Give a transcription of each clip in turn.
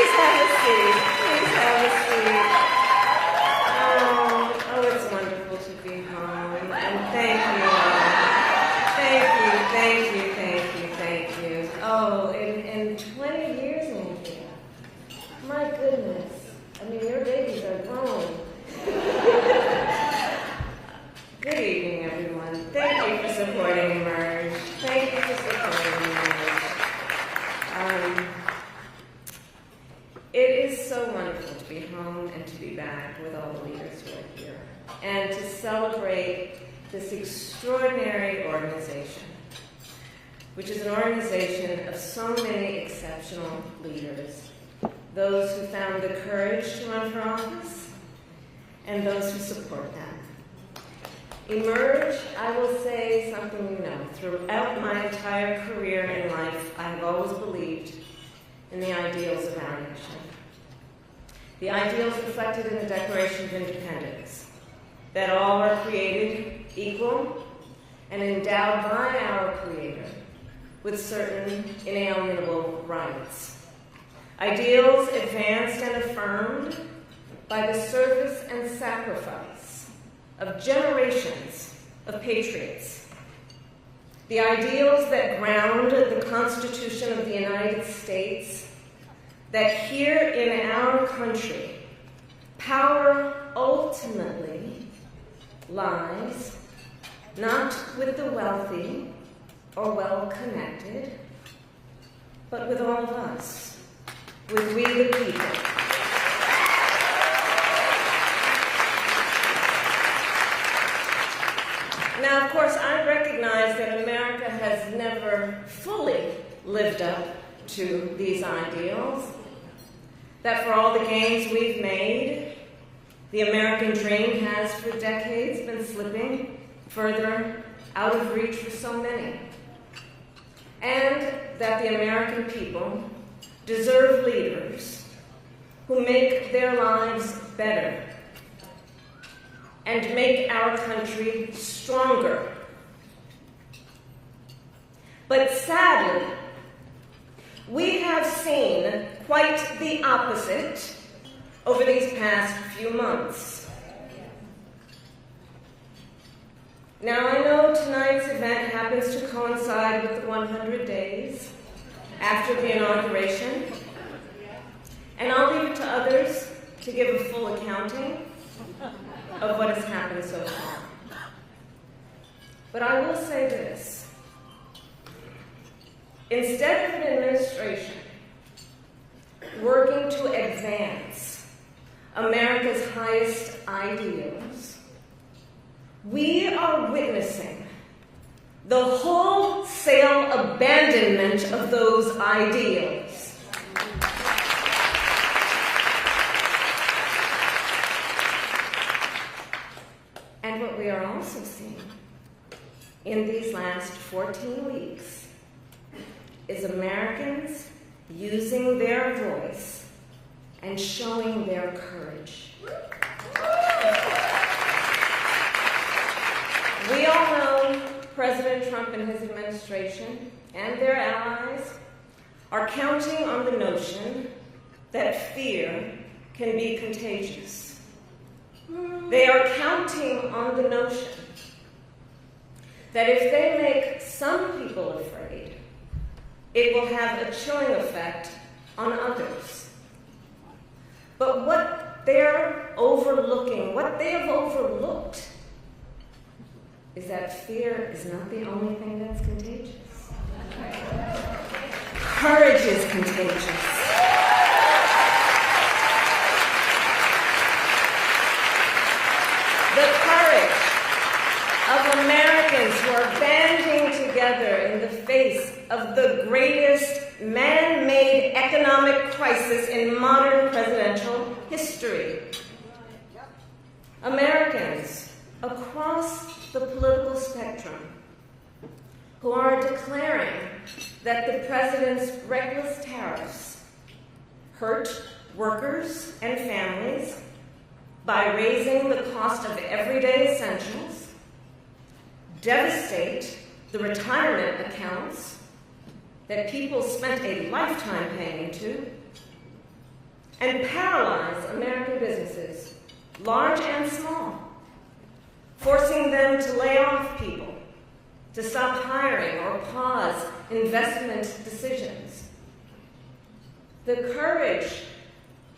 Please have a seat. Please have a seat. Oh, it's wonderful to be home. And thank you all. Thank you. Oh, in 20 years, Andrea. My goodness. I mean, your babies are grown. Good evening, everyone. Thank you for supporting Emerge. Thank you for supporting Emerge. It is so wonderful to be home and to be back with all the leaders who are here and to celebrate this extraordinary organization, which is an organization of so many exceptional leaders, those who found the courage to run for office and those who support them. Emerge, I will say something you know. Throughout my entire career in life, I have always believed in the ideals of our nation. The ideals reflected in the Declaration of Independence, that all are created equal and endowed by our Creator with certain inalienable rights. Ideals advanced and affirmed by the service and sacrifice of generations of patriots. The ideals that ground the Constitution of the United States, that here in our country, power ultimately lies not with the wealthy or well-connected, but with all of us, with we the people. Now, of course, I recognize that America has never fully lived up to these ideals, that for all the gains we've made, the American dream has for decades been slipping further out of reach for so many, and that the American people deserve leaders who make their lives better and make our country stronger. But sadly, we have seen quite the opposite over these past few months. Now, I know tonight's event happens to coincide with the 100 days after the inauguration, and I'll leave it to others to give a full accounting of what has happened so far. But I will say this. Instead of an administration working to advance America's highest ideals, we are witnessing the wholesale abandonment of those ideals. And what we are also seeing in these last 14 weeks is Americans using their voice and showing their courage. We all know President Trump and his administration and their allies are counting on the notion that fear can be contagious. They are counting on the notion that if they make some people afraid, it will have a chilling effect on others. But what they're overlooking, what they have overlooked, is that fear is not the only thing that's contagious. Courage is contagious. The courage of Americans who are banding together in the face of the greatest man-made economic crisis in modern presidential history. Americans across the political spectrum who are declaring that the president's reckless tariffs hurt workers and families by raising the cost of everyday essentials, devastate the retirement accounts that people spent a lifetime paying into, and paralyze American businesses, large and small, forcing them to lay off people, to stop hiring or pause investment decisions. The courage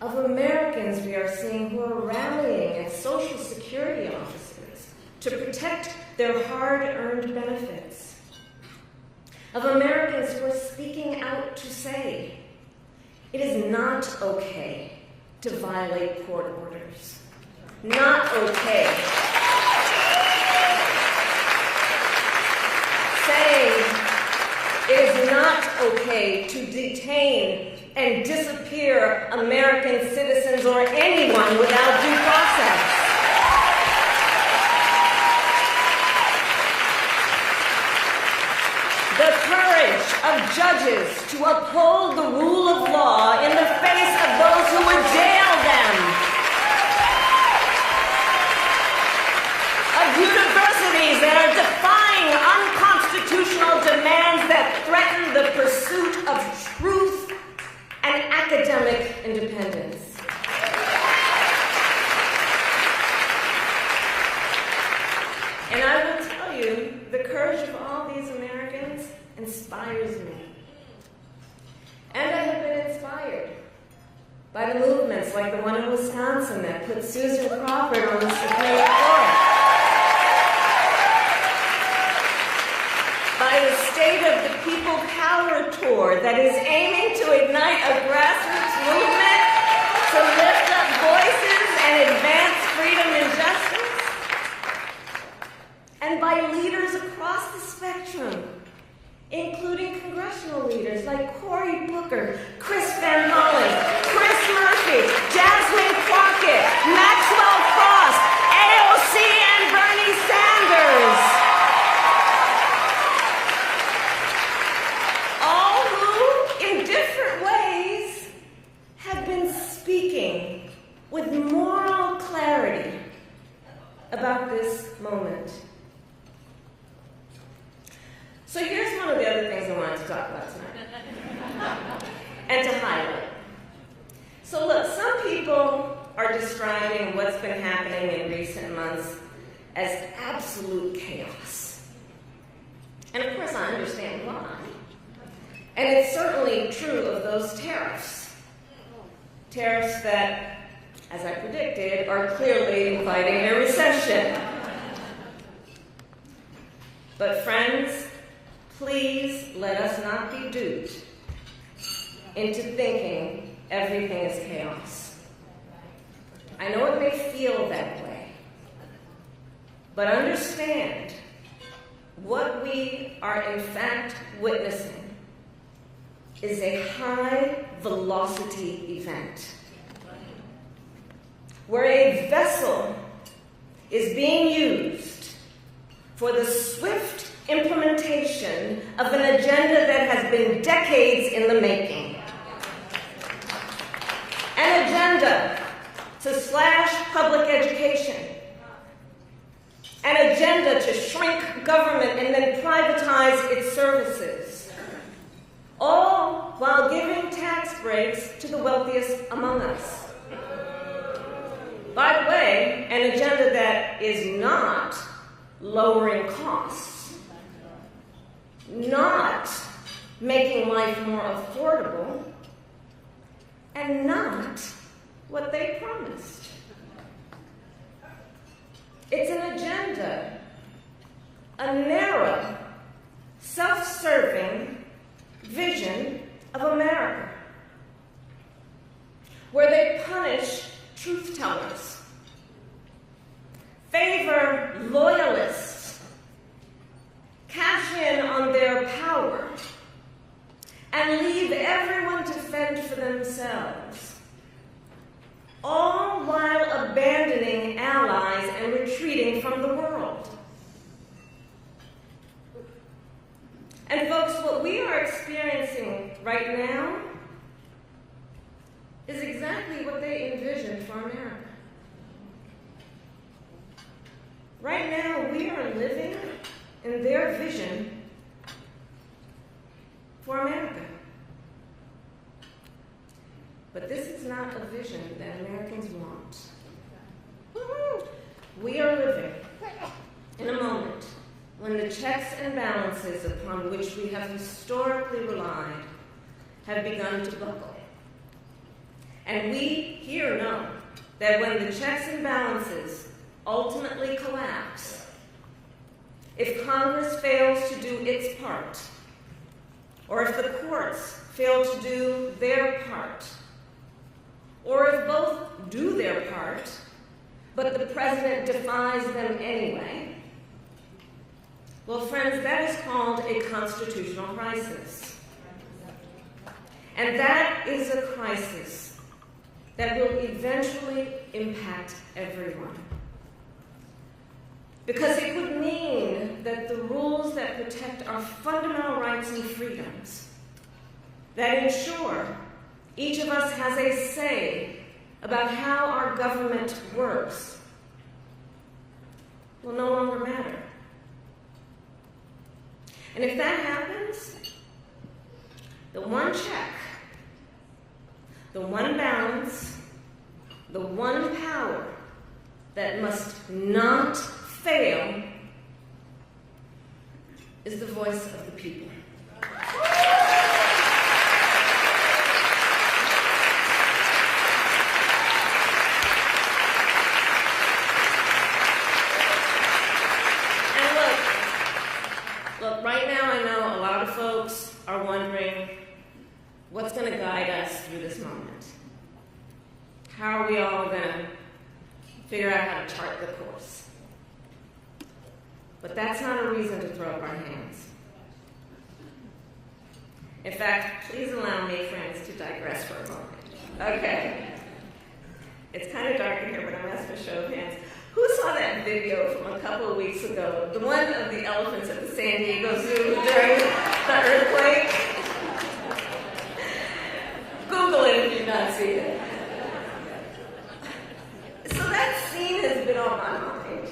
of Americans we are seeing who are rallying at Social Security offices to protect their hard-earned benefits. Of Americans who are speaking out to say, it is not okay to violate court orders. Not okay. Saying it is not okay to detain and disappear American citizens or anyone without due process. The courage of judges to uphold the rule of law in the face of those who would jail them. Of universities that are defying unconstitutional demands that threaten the pursuit of truth and academic independence. And I will tell you, the courage of all these Americans inspires me. And I have been inspired by the movements like the one in Wisconsin that put Susan Crawford on the Supreme Court. By the State of the People Power Tour that is aiming to ignite a grassroots movement to lift up voices and advance freedom and justice. And by leaders across the spectrum, including congressional leaders like Cory Booker, Chris Van Hollen, Chris Murphy, Jasmine Crockett, Maxwell Cross, AOC, and Bernie Sanders. All who, in different ways, have been speaking with moral clarity about this moment. So here's one of the other things I wanted to talk about tonight, and to highlight. So look, some people are describing what's been happening in recent months as absolute chaos. And of course I understand why. And it's certainly true of those tariffs. Tariffs that, as I predicted, are clearly inviting a recession. But friends, please let us not be duped into thinking everything is chaos. I know it may feel that way, but understand what we are in fact witnessing is a high-velocity event where a vessel is being used for the swift implementation of an agenda that has been decades in the making. An agenda to slash public education. An agenda to shrink government and then privatize its services. All while giving tax breaks to the wealthiest among us. By the way, an agenda that is not lowering costs. Not making life more affordable, and not what they promised. It's an agenda, a narrow, self-serving vision of America, where they punish truth tellers, favor loyalists, cash in on their power, and leave everyone to fend for themselves, all while abandoning allies and retreating from the world. And folks, what we are experiencing right now is exactly what they envisioned for America. Right now, we are living in their vision for America. But this is not a vision that Americans want. We are living in a moment when the checks and balances upon which we have historically relied have begun to buckle. And we here know that when the checks and balances ultimately collapse, if Congress fails to do its part, or if the courts fail to do their part, or if both do their part, but the president defies them anyway, well, friends, that is called a constitutional crisis. And that is a crisis that will eventually impact everyone. Because it would mean that the rules that protect our fundamental rights and freedoms, that ensure each of us has a say about how our government works, will no longer matter. And if that happens, the one check, the one balance, the one power that must not fail is the voice of the people. Look, right now I know a lot of folks are wondering what's going to guide us through this moment. How are we all going to figure out how to chart the course? But that's not a reason to throw up our hands. In fact, please allow me, friends, to digress for a moment. Okay. It's kind of dark in here, but I'm asking for a show of hands. Who saw that video from a couple of weeks ago? The one of the elephants at the San Diego Zoo during the earthquake? Google it if you've not seen it. So that scene has been on my mind.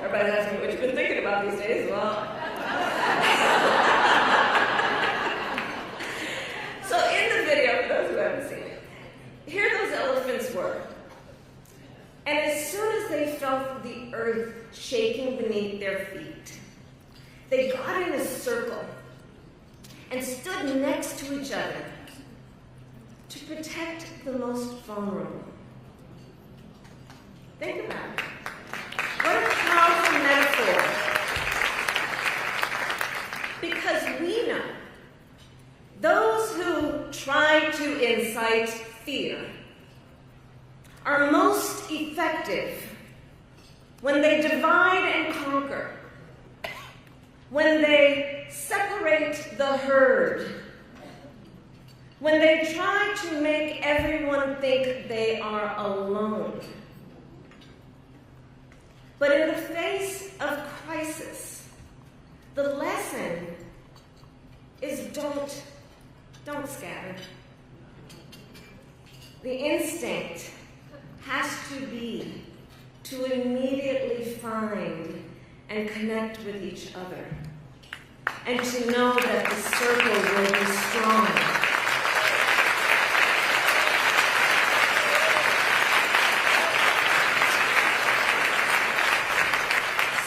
Everybody's asking me what you've been thinking about these days. Well, so in the video, for those who haven't seen it, here those elephants were. And as soon as they felt the earth shaking beneath their feet, they got in a circle and stood next to each other to protect the most vulnerable. Think about it. What a powerful metaphor. Because we know those who try to incite fear are most effective when they divide and conquer, when they separate the herd, when they try to make everyone think they are alone. But in the face of crisis, the lesson is don't scatter. The instinct has to be to immediately find and connect with each other, and to know that the circle will be strong.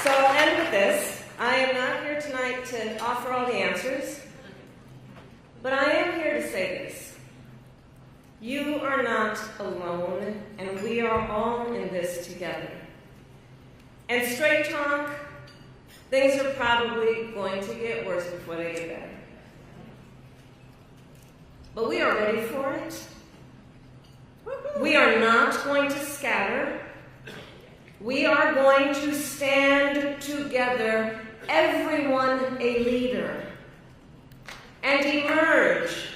So I'll end with this. I am not here tonight to offer all the answers, but I am here to say this. You are not alone, and we are all in this together. And straight talk, things are probably going to get worse before they get better. But we are ready for it. We are not going to scatter. We are going to stand together, everyone a leader, and emerge.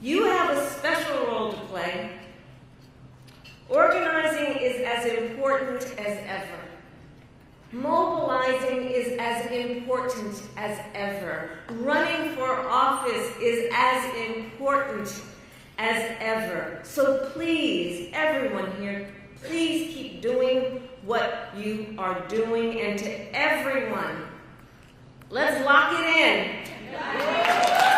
You have a special role to play. Organizing is as important as ever. Mobilizing is as important as ever. Running for office is as important as ever. So please, everyone here, please keep doing what you are doing. And to everyone, let's lock it in.